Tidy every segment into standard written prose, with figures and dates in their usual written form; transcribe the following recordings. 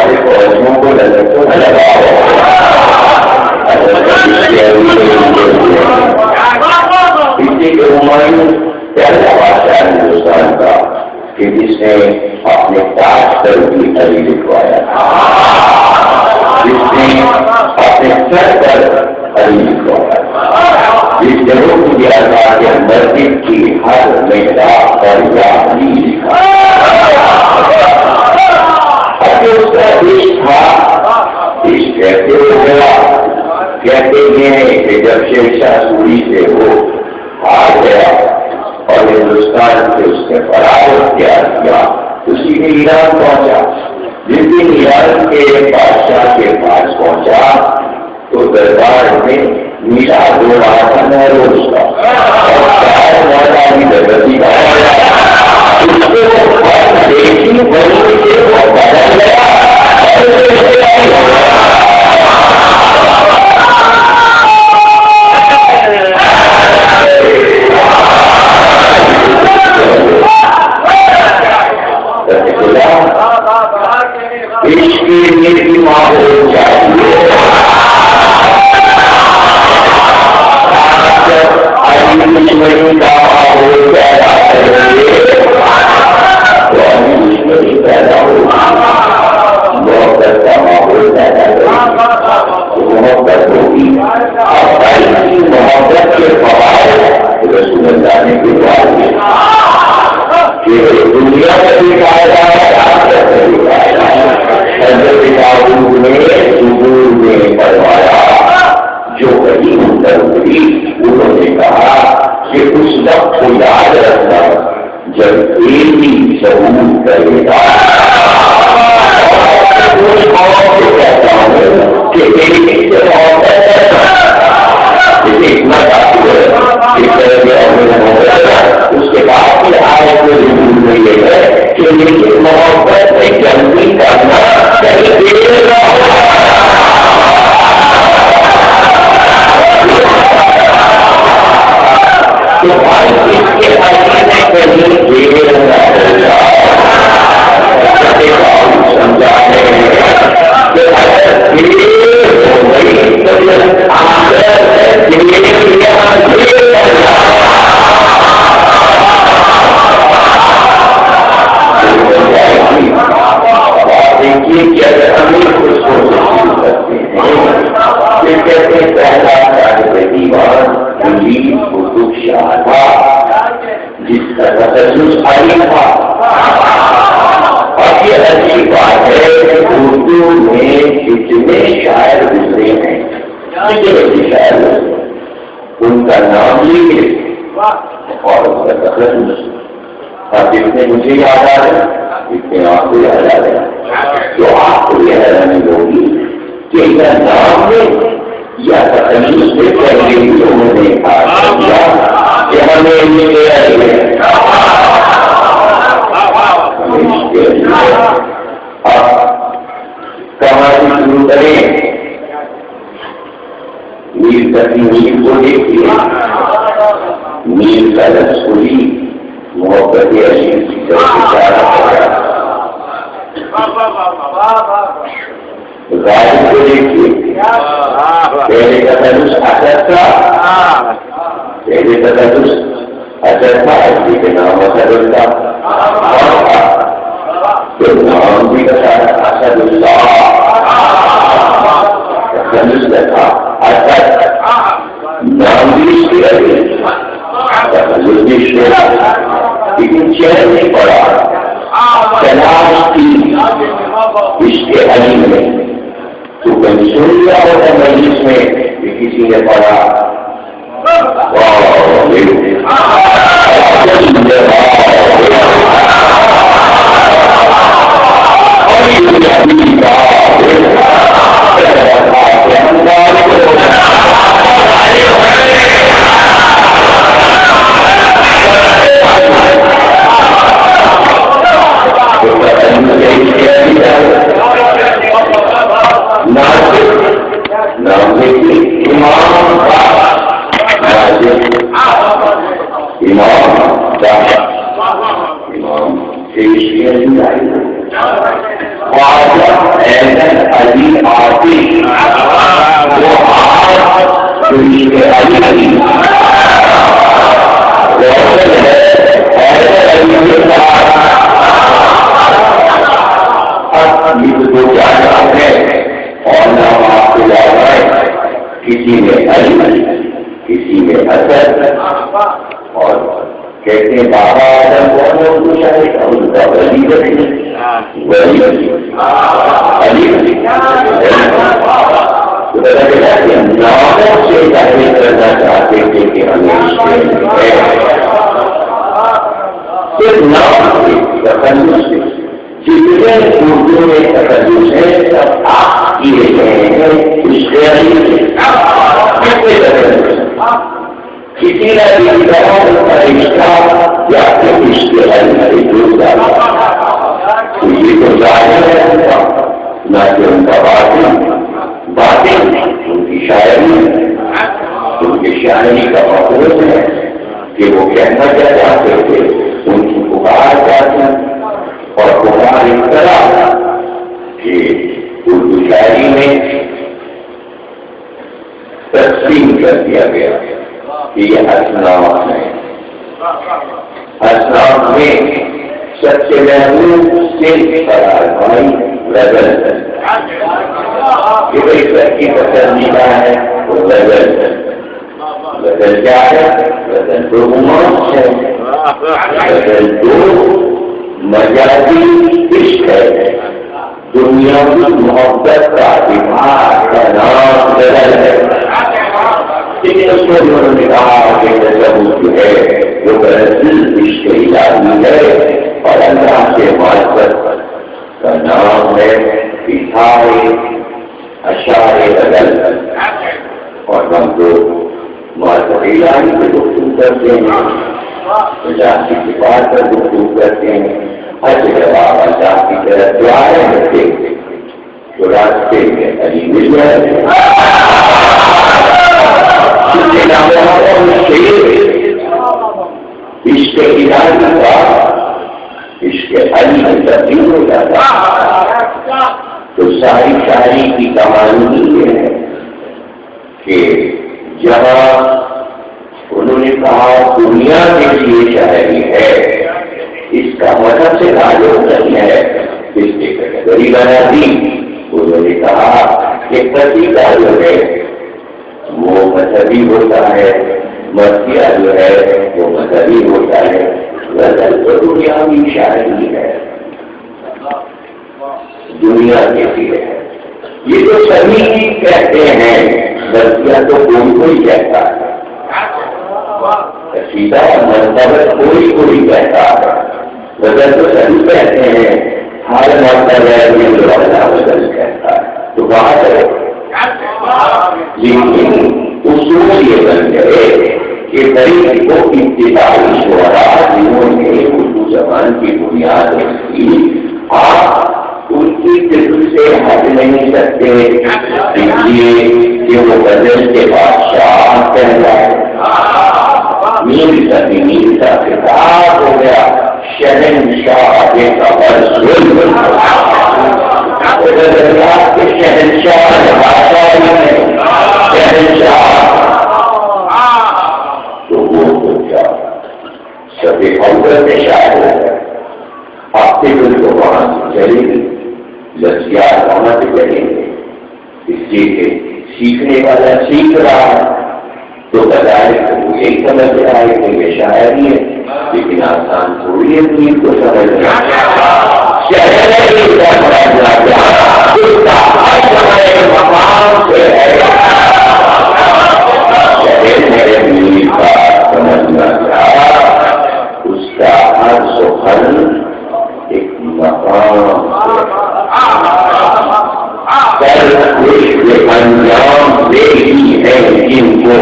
ہمارے فوجیوں کو نظر تو نہ لگاؤ، اسی کے ہمایوں پہلا بادشاہ ہندوستان کا کہ جس نے اپنے تاج پر بھی علی لکھوایا، جس نے اپنے سر پر علی لکھوایا، جس جگہوں کو دیا تھا کہ مسجد کی ہر محراب پر یا علی لکھا۔ اس کا دیش تھا، دیش کہتے ہو گیا، کہتے ہیں کہ جب شہنشاہ سوری سے وہ ہار گیا اور ہندوستان سے اس نے فراغ اختیار کیا، اسی میں ایران پہنچا۔ جس دن ایران کے بادشاہ کے پاس پہنچا تو دربار میں میٹھا دو رہا تھا نوروز کا، اور شاید مولا کی درگتی کا اس کو دیکھی بڑی سے وہ بدل گیا عشق کی ماحول چاہیے، دشمنی کا ماحول پیدا کریے تو دشمنی پیدا ہوگی، محبت کا ماحول پیدا کرے محبت ہوگی۔ کی محبت کے فوائد رسول اللہ نے بتائے کہ دنیا میں بھی فائدہ ہے، آخرت میں بھی فائدہ ہے۔ حضرت داؤد نے زبور میں پڑھوایا جو کہیں اندر ہوئی، انہوں نے کہا کہ اس وقت کو یاد رکھنا جب ایک ہی شعور کرے گا، اس قوم سے کہتا ہوں کہ ایک سے محبت اتنا کافی ہے، اس طرح کے اس کے بعد کی آیت میں ضرور نہیں ہے کہ لیکن محبت میں جلدی کرنا تو بھائی اس کے آگے میں کہیں دیر رہنا ہوگا سمجھانے کہ اگر دیر ہو گئی تو جس کا تجسس علی تھا، اور یہ اچھی بات ہے کہ اردو میں جتنے شاعر گزرے ہیں، جتنے شاعر گزرے ان کا نام لیجیے اور ان کا تجسس، اور جتنے مجھے یاد آ رہے اتنے آپ کو یاد آ رہے تو آپ کو یہ حیرانی ہوگی کہ ان کا نام میں یا تجسس سے پہلے ہی انہوں نے کہا کہ ہمیں کہانی شروع کریں۔ میر تکی میر کو دیکھیے، میر کا رسولی محبت عشق کی طرف اشارہ کر غالب کو دیکھیے، پہلے کا تجسس اثر تھا، پہلے کا تجسس اثر تھا، اسی کے نام اثر تھا، تو نام بھی اثر اللہ تجسس تھا، اثر نام بھی اس کے لیکن چین نہیں پڑا، تلاش کی عشق علی میں تو کہیں سن لیا ہوتا مجلس میں کہ کسی نے پڑھا امام کا ایسن علی آتی وہ آج دنیا کے علی علی روشن ہے ایسن علی کے ساتھ یہ تو جانا ہے اور نام آپ کو یاد ہے کسی میں علی کسی میں حسن اور کہتے ہیں بابا آدم بولو پوچھا ہے ان کا ولی علی ہم ناموں سے ظاہر کرنا چاہتے تھے کہ ہمیں صرف نام سے تخلص سے جتنے اردو میں تخلص ہے سب آپ کیے گئے ہیں اس کسی نہ کسی طرح رشتہ یا پھر اس کے اندر جڑ جانا تو یہ تو ظاہر ہے نہ کہ ان کا باتیں ان کی شاعری کا مفہوم ہے کہ وہ کہنا کیا چاہتے تھے ان کی پکار چاہتے اور پکار اس طرح کہ اردو شاعری میں تقسیم کر دیا گیا کہ یہ اسناف ہے اسناف میں سب سے محبوب صرف فرارمائی غزل کہ بھائی سب کی پسندیدہ ہے وہ غزل کیا ہے غزل تو رومانس ہے غزل تو مجازی عشق ہے دنیا کی محبت کا دماغ کا نام غزل ہے لیکن اس کو انہوں نے کہا کہ تصوف جو ہے وہ غزل عشق الہی ہے اور اللہ کے معرفت کا نام ہے اشعار غزل اور ہم تو معرفت الہی پہ گفتگو کرتے ہیں اللہ کی صفات پر گفتگو کرتے ہیں اچھے جواب اللہ کی طرف دعائیں کرتے تو راستے میں علی مل جائے عشق الہی کا عشق علی میں تبدیل ہو جاتا تو ساری شاعری کی کہانی یہ ہے کہ جہاں انہوں نے کہا دنیا کے لیے شاعری ہے اس کا مذہب سے تعلق نہیں ہے اس کے کیٹیگری بنا دی انہوں نے کہا کہ قصیدہ جو ہے وہ مذہبی ہوتا ہے مرثیہ جو ہے وہ مذہبی ہوتا ہے غزل تو دنیاوی شاعری ہے دنیا کے لیے ہے یہ تو سبھی کہتے ہیں مرثیہ تو کوئی کہتا ہے قصیدہ مرتبہ کوئی کہتا ہے غزل تو سبھی کہتے ہیں ہر مرتبہ غزل کہتا ہے تو بات ہے لیکن اصول یہ بن گئے کہ قریب کو ابتدائی شعراء جنہوں نے اردو زبان کی بنیاد رکھی آپ ان کی فکر سے ہٹ نہیں سکتے اس لیے کہ وہ غزل کے بادشاہ کہلائے میر کا خطاب ہو گیا شہنشاہ کے شہنشاہ تو وہ کیا سب اول میں شاعر ہو گئے آپ کے دل کو وہاں سے چلے گی لسیات وہاں سے چلیں گے اس لیے کہ سیکھنے والا سیکھ رہا ہے تو بجائے تو وہ یہی سمجھ رہا ہے کہ یہ شاعری ہے لیکن آسان تھوڑی ہے دین کو سمجھنا مقام سے ہے میرے دین کا سمجھنا چاہا اس کا ہر سخن ایک مقام انجام دیکھی ہے جن کو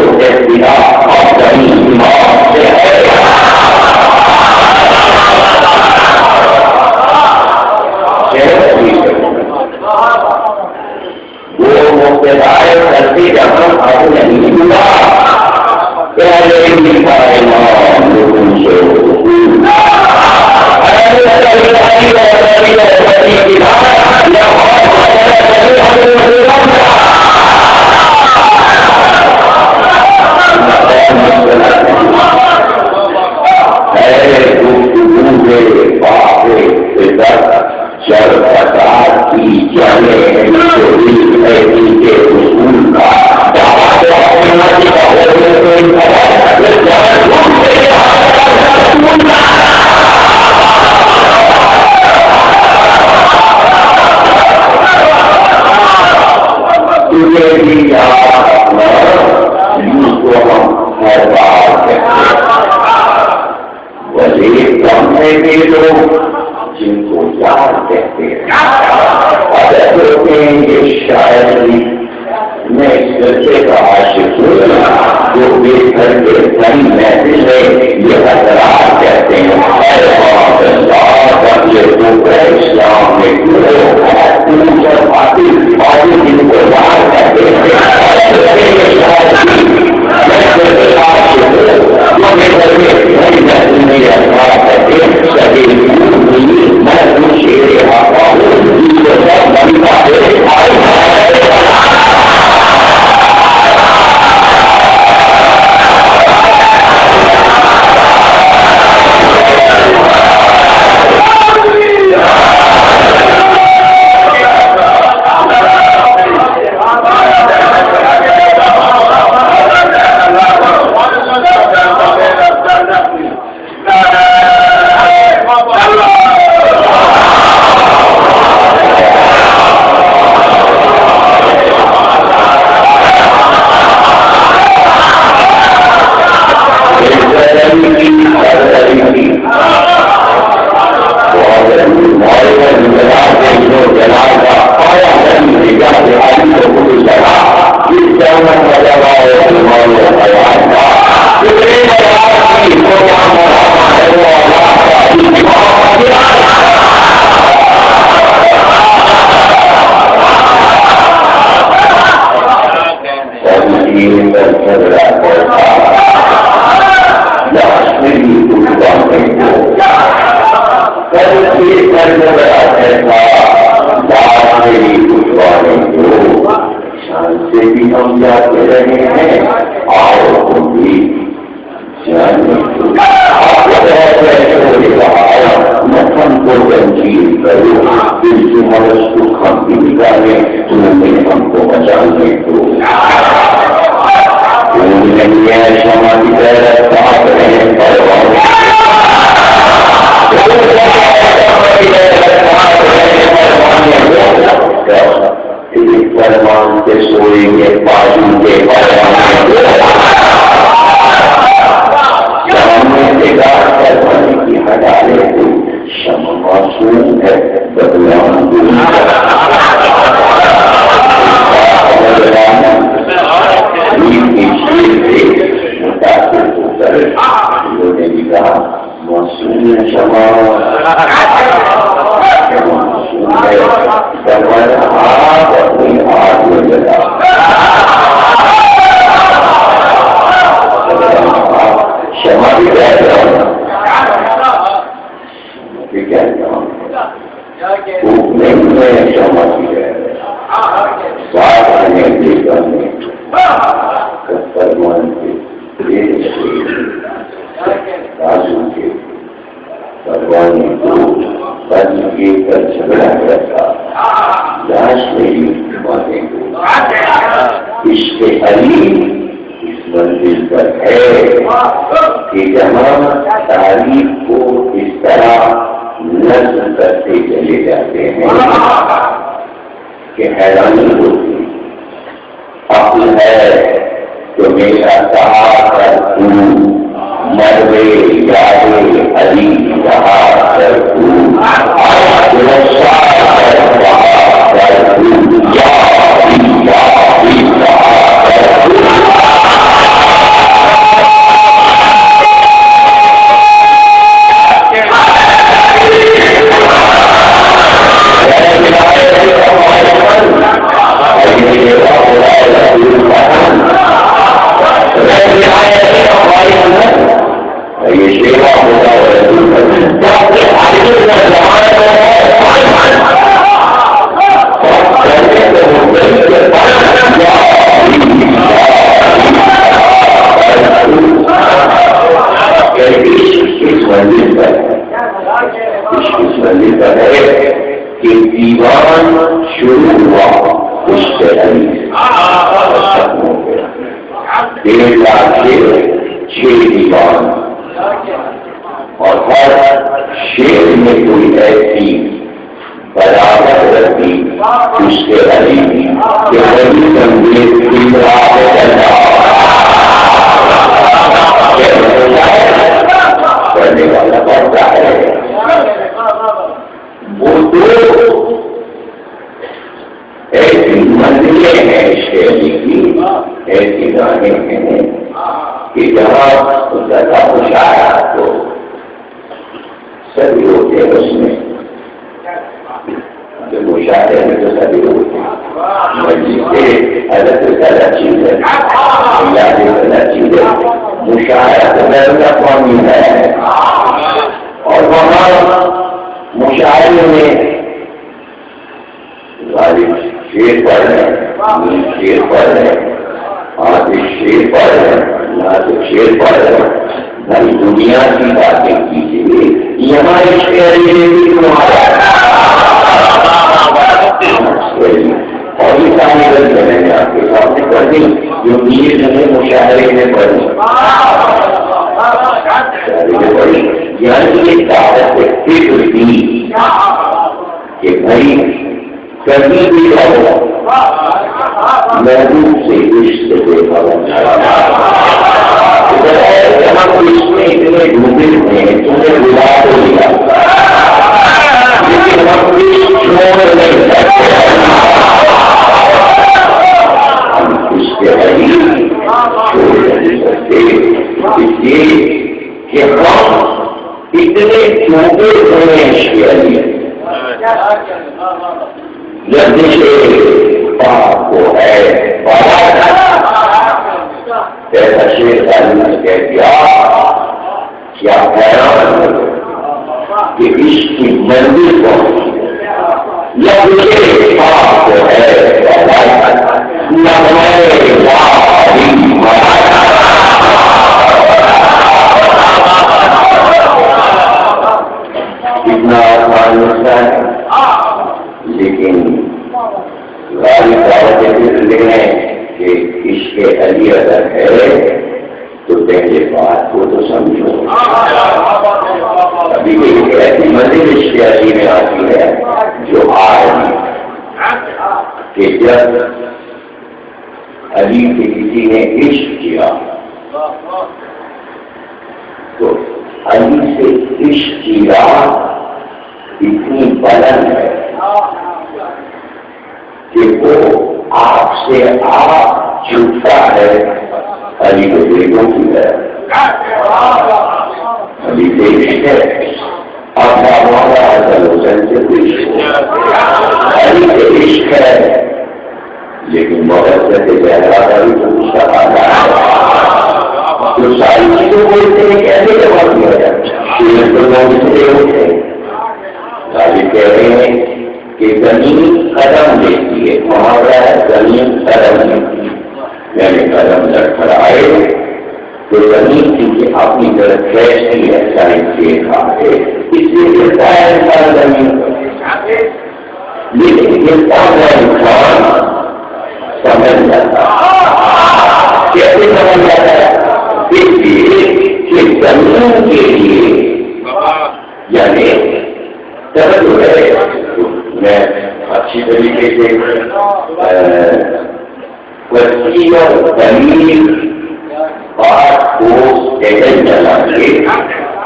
وہ مقتدائے کرتے جہاں اب نہیں ہوا پہلے نہیں ہے شمع کی طرح صاف رہے فرمان کے سوئیں گے بازو کے فرمانے کی ہٹالے کو شمع معصوم ہے بدلان متاثر ہو کر انہوں نے بھی کہا معصوم شمع معصوم ہے فرمایا آپ اپنی آگ میں جلا شمع بھی کہتا ہوں بھی کہتا ہوں خوب نہیں ہے شمع کی ہے ساتھ رہنے دے کرنے فرمان کے رازو کے فرمانے کو بند کے کر جھگڑا کرتا لاش میری مانے کو عشق علی اس منزل پر ہے کہ جہاں تاریخ کو اس طرح نظم کرتے چلے جاتے ہیں کہ حیرانی ہوتی عقل ہے تو میرا کہا کر مرے یادے علی کہا کر اور ہر شیر میں کوئی ایسی برابر رکھتی اس کے علی کہ وہی سنگیت کرنے والا بڑھتا ہے وہ دو ایسی منزلیں ہیں اس کے علی کی ایسی گانے ہیں کہ جہاں زیادہ مشاہدات کو سبھی ہوتے ہیں اس میں مشاہدے میں تو سبھی ہوتے ہیں مسجد سے الگ الگ چیز ہے الگ چیز ہے مشاہدہ غیر اقوامی ہے اور وہاں مشاہدے میں غالب شیر پڑھ رہے ہیں شیر پڑھ رہے ہیں آج شیر پڑھ رہے ہیں تو شیر پڑھ رہے ہیں بھائی دنیا کی باتیں کیجیے یہاں اس کے اور یہ ساری غلط میں نے آپ کے سامنے پڑھ دی جو نیز نے مشاہدے میں پڑھی یعنی یہ دعوت فکر دی کہ بھائی کبھی بھی رہو محبوب سے عشق دیکھا ہم اس میں اتنے ڈوبے ہوئے ہیں تمہیں بلا تو لیا لیکن ہم چھوڑ نہیں سکتے ہم اس کے علی چھوڑ نہیں سکتے اس لیے کہ ہم اتنے ڈوبے ہوئے ہیں اس کے علی لفظ پاک کو ہے ایسا شیر تعلیم نے کہہ دیا کیا حیران کہ اس کی منزل پہنچی لفظ پاک کو ہے اتنا آسان ہوتا ہے لیکن غالب دعوت لینے کہ عشق علی اگر ہے ہے تو پہلے بات کو تو سمجھو. ابھی ایک ایسی منزل اشتہاری میں آتی ہے جو آ رہی کہ جب علی سے کسی نے عشق کیا تو علی سے عشق کی راہ اتنی بلند ہے کہ وہ آپ سے آپ چھوٹتا ہے علی کے بیٹوں کی طرح. علی سے عشق ہے اب ہمارا حسن حسین سے عشق علی سے عشق ہے لیکن محبت زہرا کا بھی تو مشتاق ہے. جو ساری چیزوں بولتے ہیں کیسے جواب دیا جائے. غالب کہہ رہے ہیں کہ زمین قدم دیتی ہے محاورہ ہے زمین قدم دیتی ہے یعنی قدم لڑکھڑائے تو زمین کیونکہ اپنی طرف کھینچتی ہے سائنس دیکھا ہے اس لیے گرتا ہے انسان زمین لیکن گرتا ہوا انسان سمجھ جاتا کیسے سمجھ جاتا ہے اس لیے کہ زمین کے لیے یعنی جو ہے میں اچھی طریقے سے وسیع اور دلیل بات کو ایجنٹ چلا کے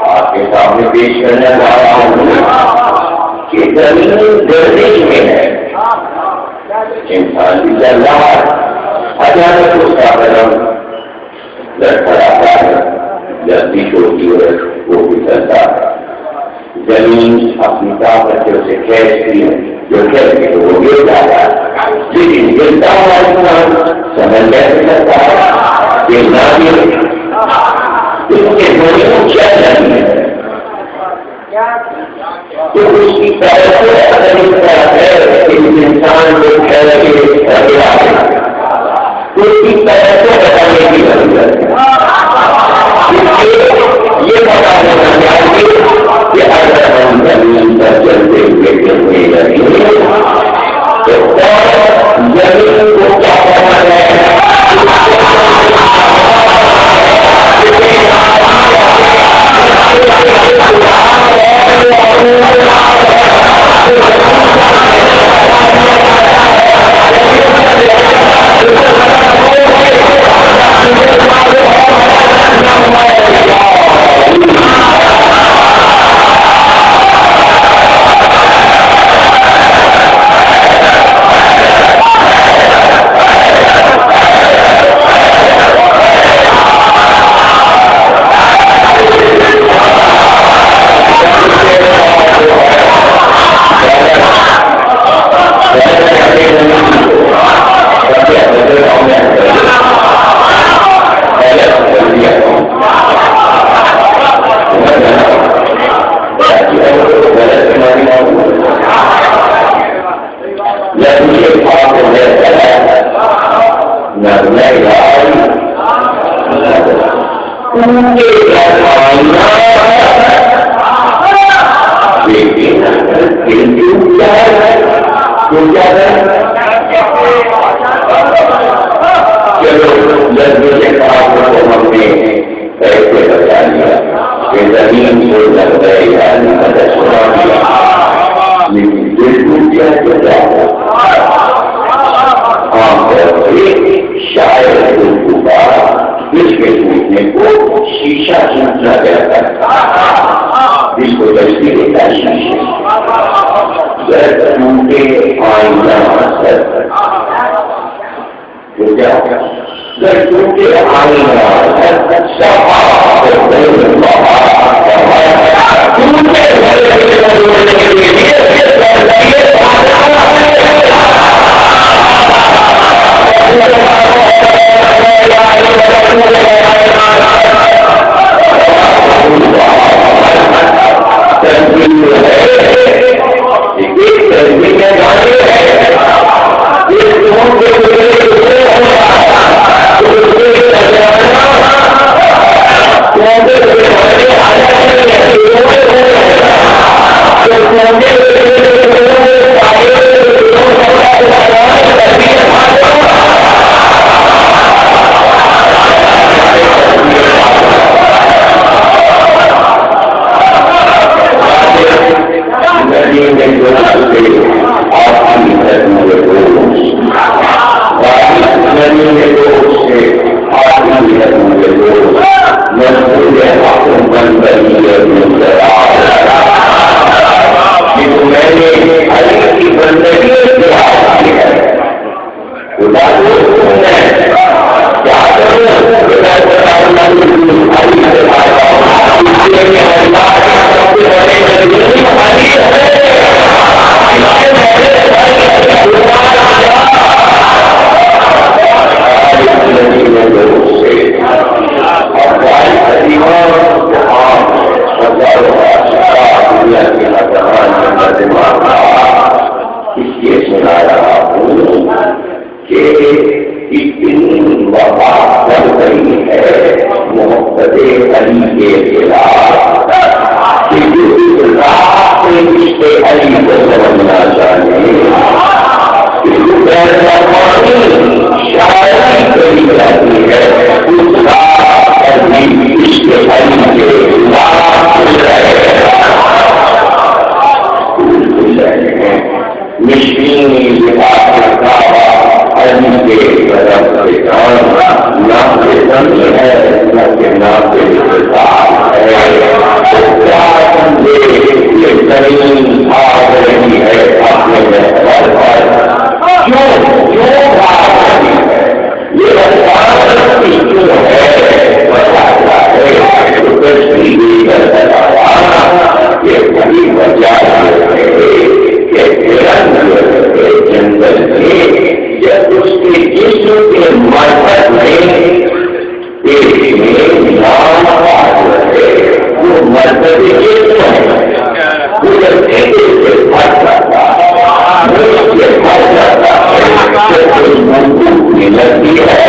آپ کے سامنے پیش کرنے جا رہا ہوں کہ زمین گردش میں ہے انسان بھی چل رہا ہے اچانک اس کا قدم لڑکھڑاتا ہے جلدی ہوتی ہے وہ بھی چلتا ہے. زمین اپنی طاقت سے اسے کھینچتی ہے جو کھینچ کے وہ گر جاتا ہے لیکن گرتا ہوا انسان سمجھ کیسے سکتا ہے کہ نہ گرے اس کے زمین چل رہی ہے تو اس کی طرف سے اگر اس طرح ہے کہ اس انسان کو کھیل کے گرا تو اس کی طرف سے بتانے کی ضرورت ہے. یہ بتا دینا چاہیے کہ اگر ہم زمین پر چلتے ہوئے چلنے لگے تو زمین کو کیا کرنا ہے شیشہ چونچا جاتا ہے اس کو بچتی دیتا شیشہ ٹوٹے آئینہ ٹوٹے آئینہ کے نام کے انتظام ہے تو کیا سمجھے یہ زمین آگ رہی ہے اپنے محور پر کیوں بھاگ رہی ہے یہ بات کیوں ہے بتاتا ہے تو تشریح کر آیا کہ بڑی وجہ ہے کہ جنگل میں جب اس کے جسم کے مرکز میں پیٹ میں نام ہے وہ مرکز جسم ہے وہ جب پیٹے سے بھر جاتا سے بھر جاتا ہے تو اس مضبوط میں لگتی ہے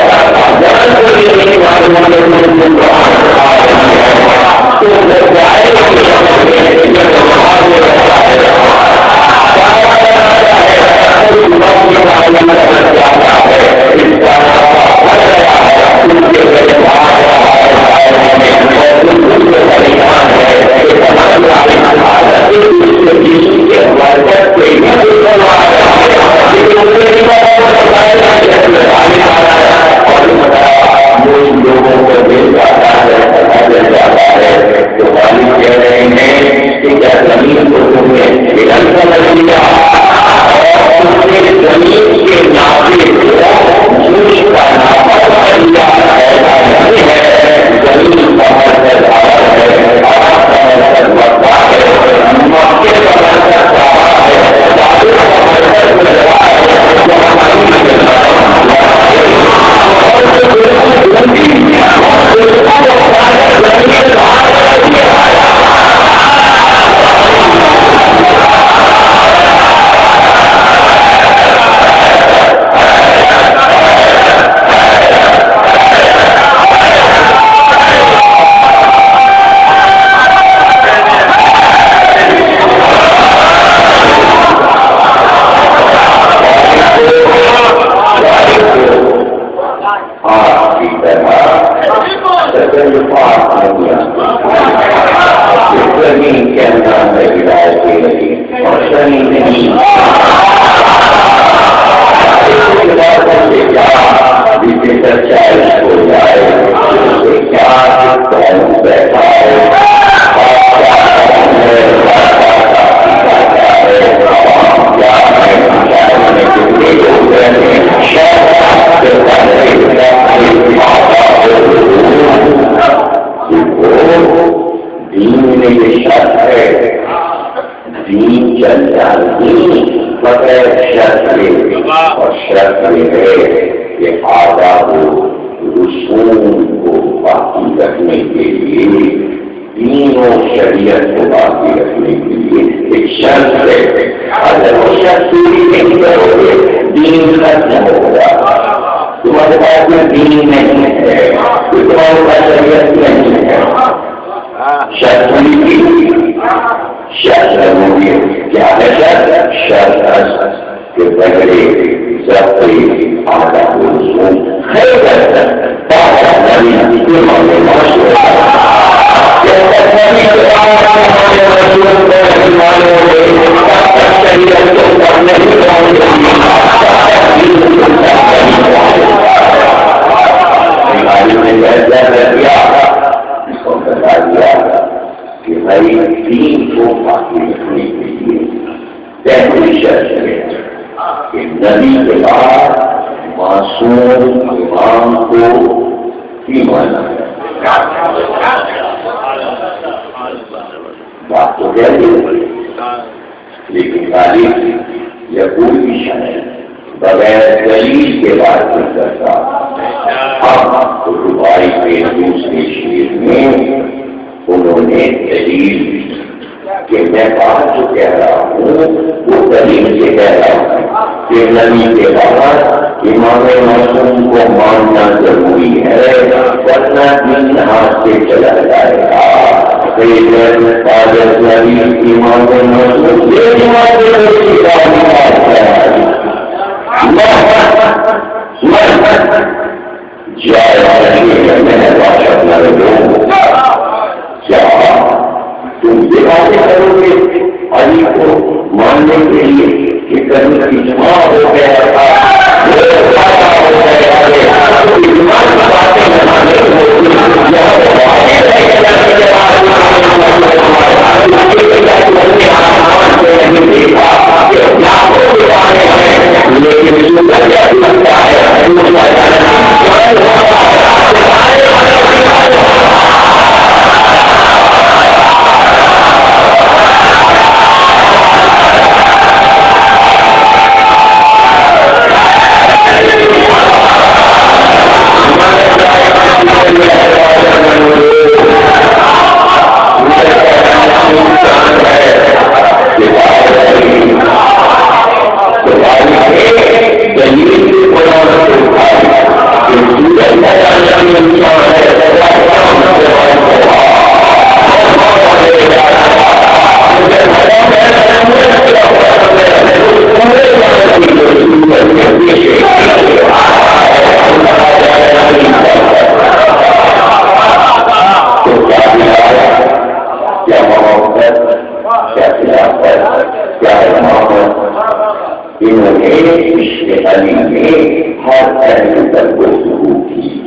جنہوں نے عشق علی میں ہر پہلو تک گفتگو کی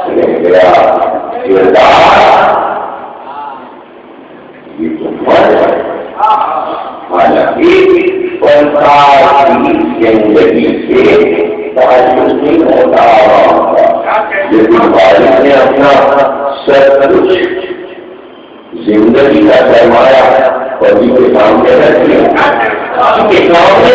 میرا کردار یہ تو فرض ہے حالانکہ پنسار کی زندگی سے تعلق نہیں ہوتا لیکن والد نے اپنا سب کچھ زندگی کا سرمایہ پبھی کے سامنے رکھ دیا کے سامنے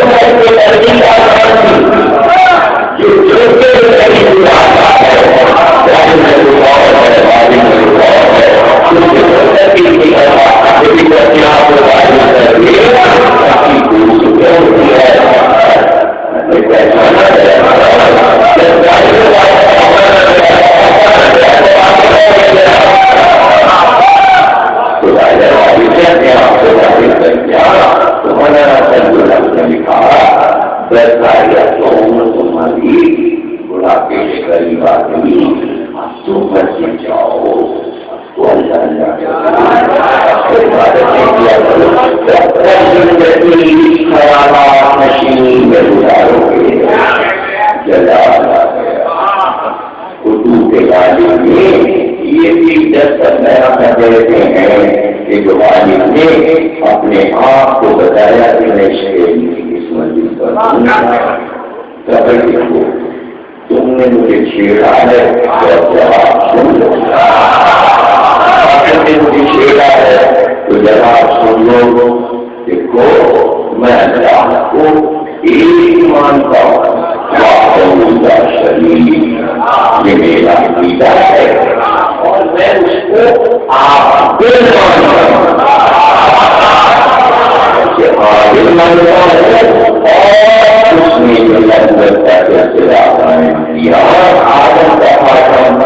تمہاری بڑھاپے کے قریب آدمی تو گھر سے جاؤ تو خیالات مشین میں گزارو گے جلا اردو کے غالب میں یہ بھی دستک نیا کر دیتے ہیں کہ جو غالب نے اپنے آپ کو بتایا کہ میں شہری اس منزل پر دیکھو تم نے مجھے چھیڑا ہے اور جواب سن لو نے مجھے چھیڑا ہے تو جواب سن لو دیکھو میں اللہ کو ایک مانتا ہوں شریف یہ میرا عقیدہ ہے اور میں اس کو آپ کو مانتا ہوں اور اس نے جو لذت کا سلسلہ قائم کیا آدم کا خاتم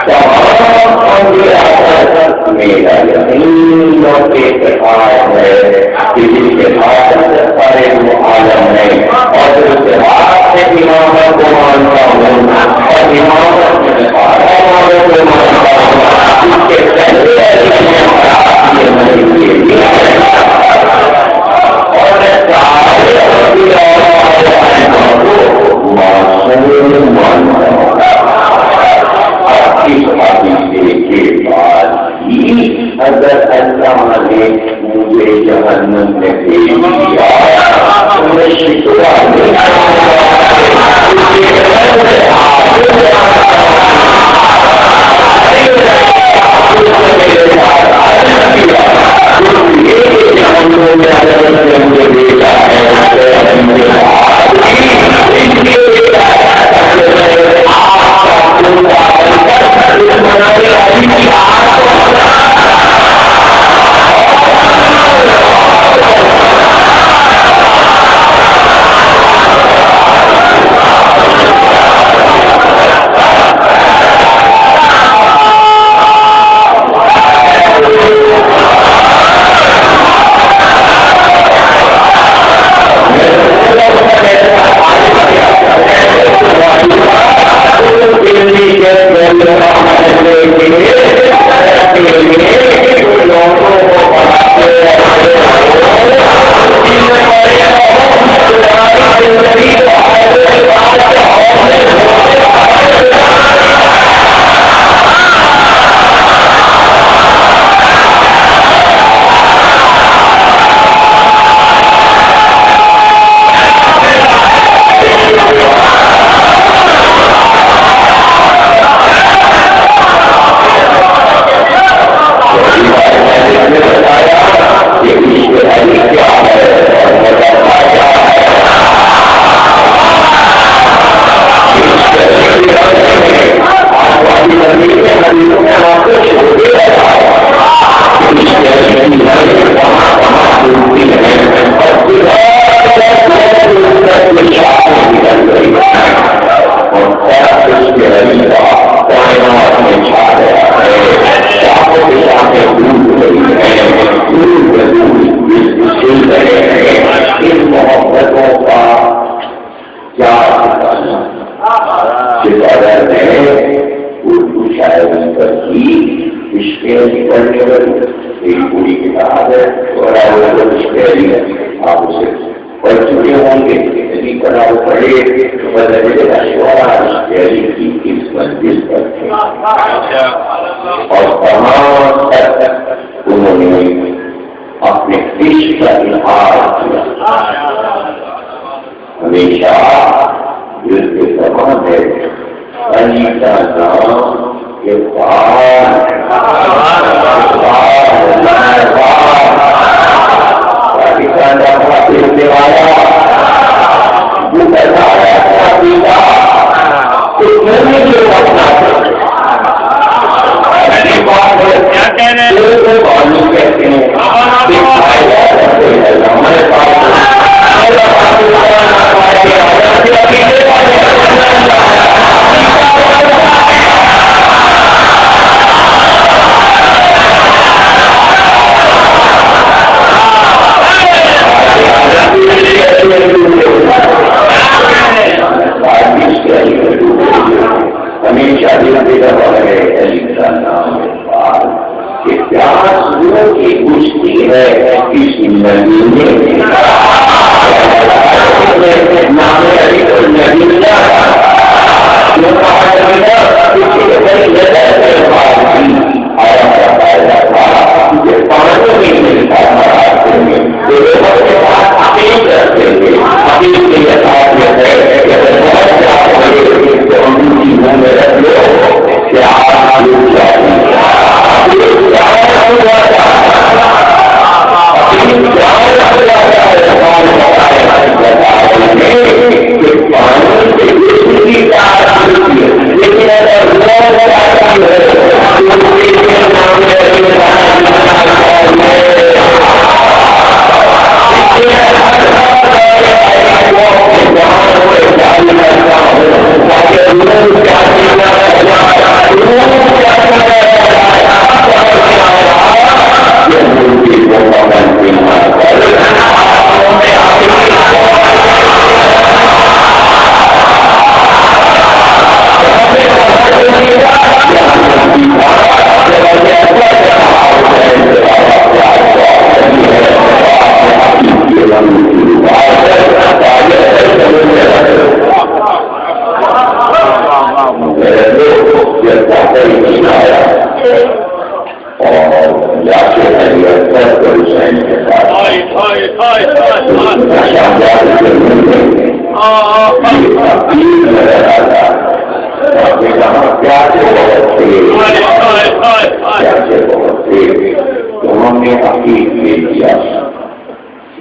تمام انبیاء میرا یقین اور اعتقاد ہے کہ جس کے خاتم سے سارے وہ عالم ہے اور اس کے بعد سے امامت کو مانتا ہوں اور امامت میں سارا والوں کو مانتا ہوں اس کے پہلے یہ نہیں اور اگر اللہ نے مجھے جہنم میں بھیج دیا میں شکوا مجھے بھیجا پڑھنے والی ایک پوری کتاب ہے اور آپ اسے اور چکے ہوں گے اتنی پڑاؤ پڑے تو بدلے اشوار شہری کی اس منزل پر تھے اور تمام تک انہوں نے اپنے عشق کا اظہار کیا. ہمیشہ دل کے تمام ہے علی کا نام یہ ہمیشہ دل ہے علی کا نام کہ پیاس روح کی کشتی ہے اس زندگی میں نام علی کو نہیں ملا پانچوں میں ملتا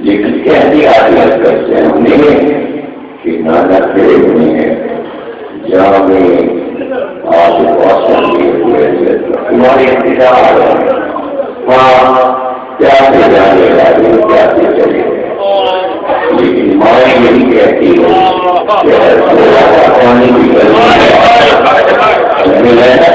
لیکن کہنے آدمی کرتے ہیں ہم نے کہ نانا کھڑے ہوئے ہیں جہاں میں آج واصل کیے ہوئے تمہارے انتظار ہاں کیا سے جانے والے کیا سے چلے لیکن مائیں یہی کہتی ہے کہ تھوڑا سا پانی کی گرمی پانی ملے گا